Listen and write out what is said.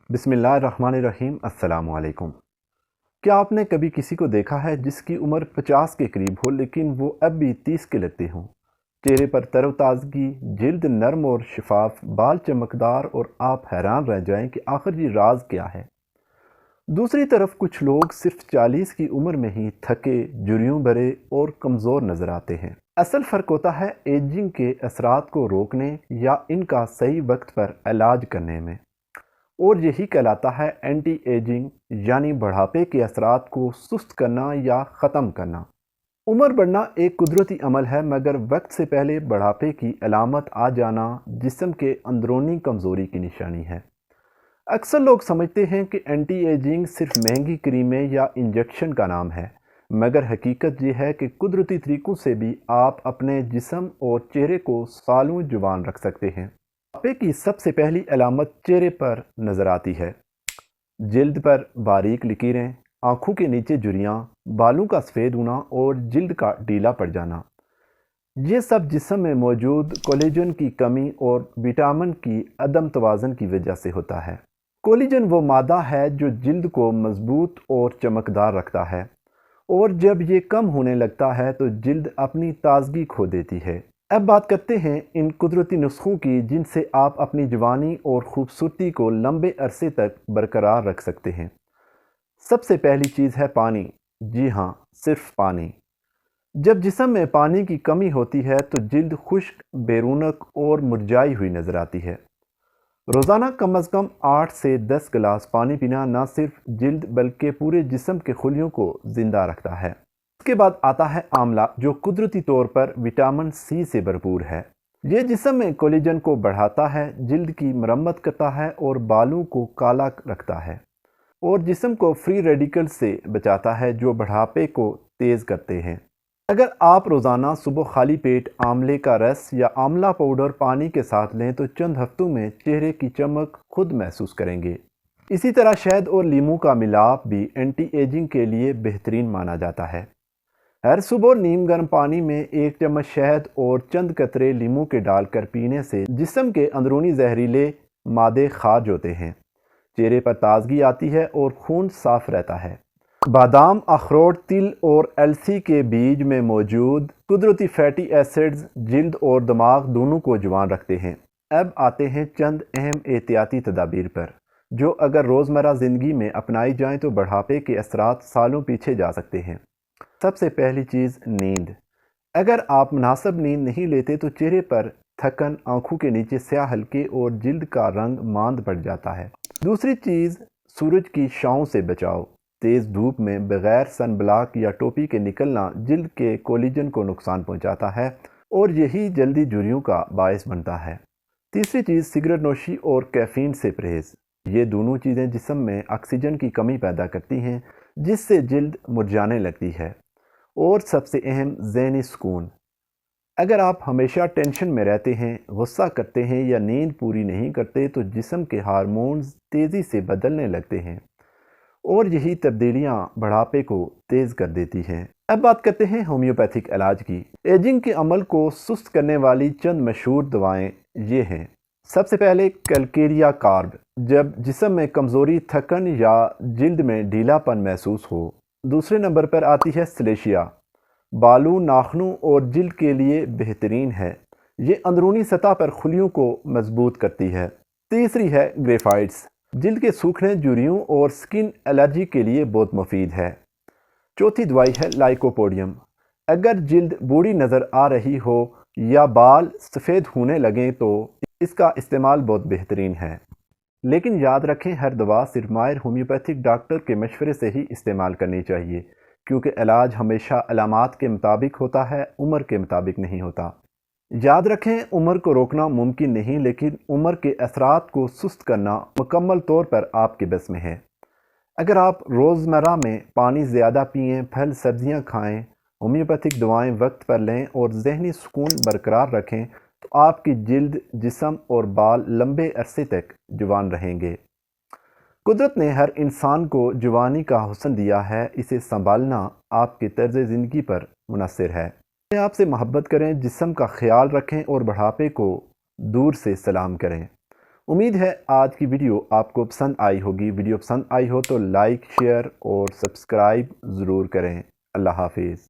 बिस्मिल्लाहिर्रहमानिर्रहीम। अस्सलाम वालेकुम। क्या आपने कभी किसी को देखा है जिसकी उम्र 50 के करीब हो लेकिन वो अब भी 30 के लगते हों? चेहरे पर तरोताज़गी, जिल्द नरम और शफाफ, बाल चमकदार और आप हैरान रह जाएं कि आखिर ये राज क्या है। दूसरी तरफ कुछ लोग सिर्फ 40 की उम्र में ही थके, जुर्रियों भरे और कमज़ोर नज़र आते हैं। असल फ़र्क होता है एजिंग के असरात को रोकने या इनका सही वक्त पर इलाज करने में, और यही कहलाता है एंटी एजिंग, यानी बुढ़ापे के असरात को सुस्त करना या ख़त्म करना। उम्र बढ़ना एक कुदरती अमल है, मगर वक्त से पहले बुढ़ापे की अलामत आ जाना जिस्म के अंदरूनी कमज़ोरी की निशानी है। अक्सर लोग समझते हैं कि एंटी एजिंग सिर्फ महंगी क्रीमें या इंजेक्शन का नाम है, मगर हकीकत यह है कि कुदरती तरीक़ों से भी आप अपने जिस्म और चेहरे को सालों जवान रख सकते हैं। बुढ़ापे की सबसे पहली अलामत चेहरे पर नज़र आती है। जिल्द पर बारीक लकीरें, आँखों के नीचे झुर्रियाँ, बालों का सफ़ेद होना और जिल्द का ढीला पड़ जाना। ये सब जिस्म में मौजूद कोलेजन की कमी और विटामिन की अदम तवाज़ुन की वजह से होता है। कोलेजन वो मादा है जो जिल्द को मजबूत और चमकदार रखता है, और जब ये कम होने लगता है तो जिल्द अपनी ताजगी खो देती है। अब बात करते हैं इन कुदरती नुस्खों की जिनसे आप अपनी जवानी और ख़ूबसूरती को लंबे अरसे तक बरकरार रख सकते हैं। सबसे पहली चीज़ है पानी। जी हाँ, सिर्फ पानी। जब जिस्म में पानी की कमी होती है तो जिल्द खुश्क, बेरौनक और मुरझाई हुई नज़र आती है। रोज़ाना कम अज़ कम 8 से 10 गिलास पानी पीना न सिर्फ जिल्द बल्कि पूरे जिस्म के खुलियों को ज़िंदा रखता है। इसके बाद आता है आंवला, जो कुदरती तौर पर विटामिन सी से भरपूर है। ये जिस्म में कोलेजन को बढ़ाता है, जिल्द की मरम्मत करता है और बालों को काला रखता है, और जिस्म को फ्री रेडिकल से बचाता है जो बुढ़ापे को तेज़ करते हैं। अगर आप रोज़ाना सुबह खाली पेट आंवले का रस या आंवला पाउडर पानी के साथ लें तो चंद हफ्तों में चेहरे की चमक खुद महसूस करेंगे। इसी तरह शहद और नींबू का मिलाप भी एंटी एजिंग के लिए बेहतरीन माना जाता है। हर सुबह नीम गर्म पानी में 1 चम्मच शहद और चंद कतरे नींबू के डालकर पीने से जिस्म के अंदरूनी जहरीले मादे खारिज होते हैं, चेहरे पर ताजगी आती है और खून साफ रहता है। बादाम, अखरोट, तिल और अलसी के बीज में मौजूद कुदरती फैटी एसिड्स जिल्द और दिमाग दोनों को जवान रखते हैं। अब आते हैं चंद अहम एहतियाती तदाबीर पर, जो अगर रोज़मर्रा ज़िंदगी में अपनाई जाएं तो बुढ़ापे के असरात सालों पीछे जा सकते हैं। सबसे पहली चीज़, नींद। अगर आप मुनासिब नींद नहीं लेते तो चेहरे पर थकन, आंखों के नीचे स्याह हल्के और जिल्द का रंग मांद पड़ जाता है। दूसरी चीज़, सूरज की छाँव से बचाओ। तेज़ धूप में बगैर सन ब्लॉक या टोपी के निकलना जिल्द के कोलेजन को नुकसान पहुंचाता है और यही जल्दी झुर्रियों का बायस बनता है। तीसरी चीज़, सिगरेट नोशी और कैफ़ीन से परहेज़। ये दोनों चीज़ें जिस्म में ऑक्सीजन की कमी पैदा करती हैं, जिससे जिल्द मुरझाने लगती है। और सबसे अहम, ज़हनी सुकून। अगर आप हमेशा टेंशन में रहते हैं, गुस्सा करते हैं या नींद पूरी नहीं करते तो जिस्म के हार्मोन्स तेज़ी से बदलने लगते हैं, और यही तब्दीलियां बुढ़ापे को तेज़ कर देती हैं। अब बात करते हैं होम्योपैथिक इलाज की। एजिंग के अमल को सुस्त करने वाली चंद मशहूर दवाएं ये हैं। सबसे पहले, कैलकेरिया कार्ब, जब जिस्म में कमज़ोरी, थकन या जिल्द में ढीलापन महसूस हो। दूसरे नंबर पर आती है सलेशिया, बालों, नाखूनों और जिल्द के लिए बेहतरीन है। ये अंदरूनी सतह पर खुलियों को मजबूत करती है। तीसरी है ग्रेफाइट्स, जिल्द के सूखने, झुर्रियों और स्किन एलर्जी के लिए बहुत मुफीद है। चौथी दवाई है लाइकोपोडियम। अगर जिल्द बूढ़ी नज़र आ रही हो या बाल सफ़ेद होने लगें तो इसका इस्तेमाल बहुत बेहतरीन है। लेकिन याद रखें, हर दवा सिर्फ माहिर होम्योपैथिक डॉक्टर के मशवरे से ही इस्तेमाल करनी चाहिए, क्योंकि इलाज हमेशा अलामात के मुताबिक होता है, उम्र के मुताबिक नहीं होता। याद रखें, उम्र को रोकना मुमकिन नहीं, लेकिन उम्र के असरात को सुस्त करना मुकम्मल तौर पर आपके बस में है। अगर आप रोज़मर्रा में पानी ज़्यादा पिएं, फल सब्जियां खाएं, होम्योपैथिक दवाएं वक्त पर लें और जहनी सुकून बरकरार रखें तो आपकी जिल्द, जिस्म और बाल लंबे अरसे तक जवान रहेंगे। कुदरत ने हर इंसान को जवानी का हुस्न दिया है, इसे संभालना आपके तर्ज ज़िंदगी पर मुनहसर है। आपसे मोहब्बत करें, जिस्म का ख्याल रखें और बुढ़ापे को दूर से सलाम करें। امید ہے آج کی ویڈیو آپ کو پسند آئی ہوگی۔ ویڈیو پسند آئی ہو تو لائک، شیئر اور سبسکرائب ضرور کریں۔ اللہ حافظ۔